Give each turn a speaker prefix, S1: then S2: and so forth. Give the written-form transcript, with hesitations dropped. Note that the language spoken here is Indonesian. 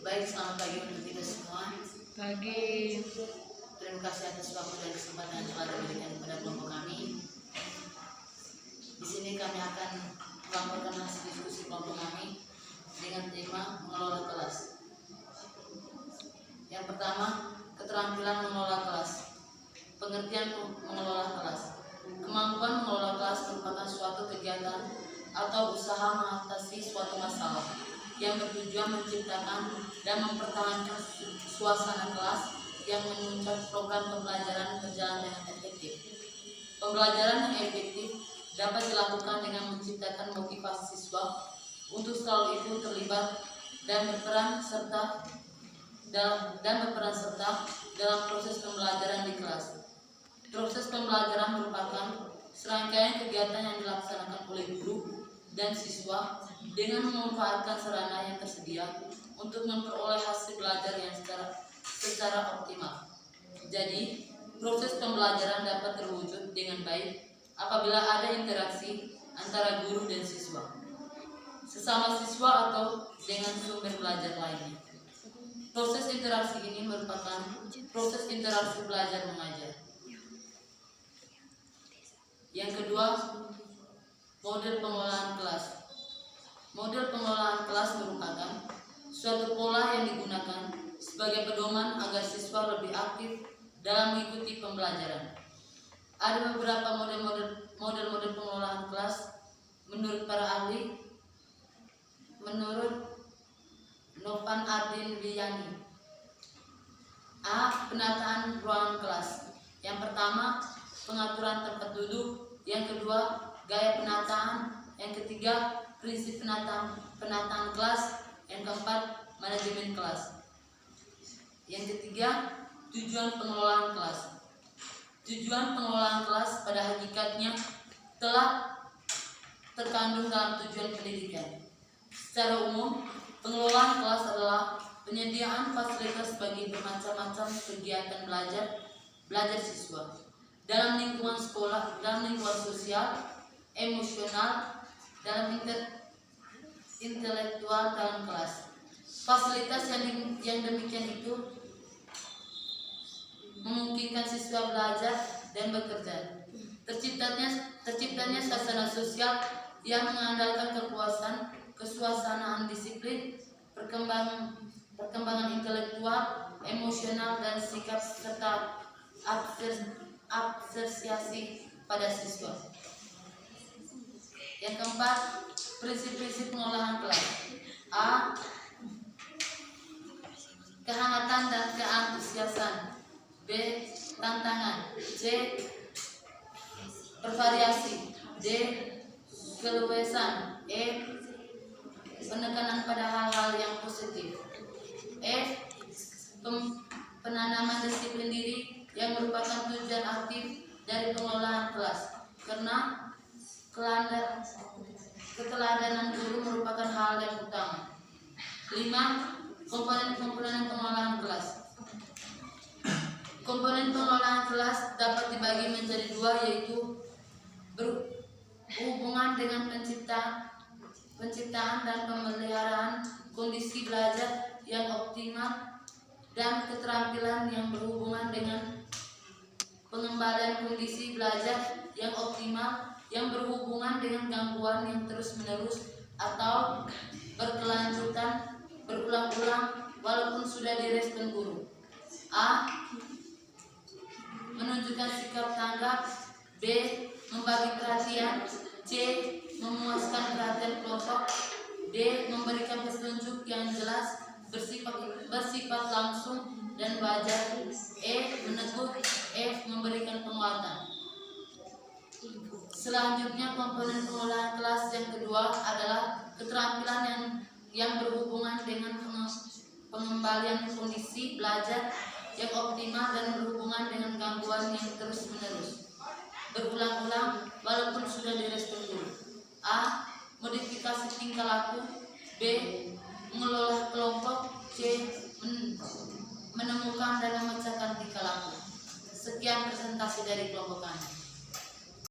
S1: Baik, selamat pagi untuk kita semua.
S2: Pagi.
S1: Terima kasih atas waktu dan kesempatan yang telah diberikan kepada kelompok kami. Di sini kami akan melaporkan hasil diskusi kelompok kami dengan tema mengelola kelas. Yang pertama, keterampilan mengelola kelas. Pengertian mengelola kelas. Kemampuan mengelola kelas merupakan suatu kegiatan atau usaha mengatasi suatu masalah yang bertujuan menciptakan dan mempertahankan suasana kelas yang menunjang program pembelajaran berjalan dengan efektif. Pembelajaran yang efektif dapat dilakukan dengan menciptakan motivasi siswa untuk selalu ikut terlibat dan berperan serta dalam proses pembelajaran di kelas. Proses pembelajaran merupakan serangkaian kegiatan yang dilaksanakan oleh guru dan siswa dengan memanfaatkan sarana yang tersedia untuk memperoleh hasil belajar yang secara optimal. Jadi, proses pembelajaran dapat terwujud dengan baik apabila ada interaksi antara guru dan siswa, sesama siswa atau dengan sumber belajar lainnya. Proses interaksi ini merupakan proses interaksi belajar mengajar. Yang kedua, model pengelolaan kelas. Model pengelolaan kelas merupakan suatu pola yang digunakan sebagai pedoman agar siswa lebih aktif dalam mengikuti pembelajaran. Ada beberapa model pengelolaan kelas menurut para ahli. Menurut Novan Ardin Wiyani. A. Penataan ruangan kelas. Yang pertama, pengaturan tempat duduk. Yang kedua, gaya penataan. Yang ketiga, prinsip penataan kelas. Yang keempat, manajemen kelas. Yang ketiga, tujuan pengelolaan kelas. Tujuan pengelolaan kelas pada hakikatnya telah terkandung dalam tujuan pendidikan. Secara umum, pengelolaan kelas adalah penyediaan fasilitas bagi bermacam-macam kegiatan belajar siswa dalam lingkungan sekolah, dalam lingkungan sosial, emosional, dalam intelektual dalam kelas. Fasilitas yang demikian itu memungkinkan siswa belajar dan bekerja. Terciptanya suasana sosial yang mengandalkan kesuasanaan disiplin, perkembangan intelektual, emosional, dan sikap serta apresiasi pada siswa. Yang keempat, prinsip-prinsip pengolahan kelas. A. Kehangatan dan keantusiasan. B. Tantangan. C. Bervariasi. D. Keluasan. E. Penekanan pada hal-hal yang positif. F. Penanaman disiplin diri yang merupakan tujuan aktif dari pengelolaan kelas, karena keteladanan guru merupakan hal yang utama. 5. Komponen-komponen pengelolaan kelas. Komponen pengelolaan kelas dapat dibagi menjadi dua, yaitu berhubungan dengan penciptaan dan pemeliharaan kondisi belajar yang optimal, dan keterampilan yang berhubungan dengan pengembalian kondisi belajar yang optimal yang berhubungan dengan gangguan yang terus-menerus atau berkelanjutan berulang-ulang walaupun sudah direspon guru. A. Menunjukkan sikap tanggap. B. Membagi perhatian. C. Memuaskan perhatian kelompok. D. Memberikan petunjuk yang jelas, bersifat langsung dan wajar. E. Menegur. F. Memberikan penguatan. Selanjutnya, komponen pengelolaan kelas yang kedua adalah keterampilan yang berhubungan dengan pengembalian kondisi belajar yang optimal dan berhubungan dengan gangguan yang terus-menerus berulang-ulang walaupun sudah direspon guru. A. Modifikasi tingkah laku. B. Mengelola kelompok. C. Menemukan dan memecahkan tingkah laku. Sekian presentasi dari kelompok kami.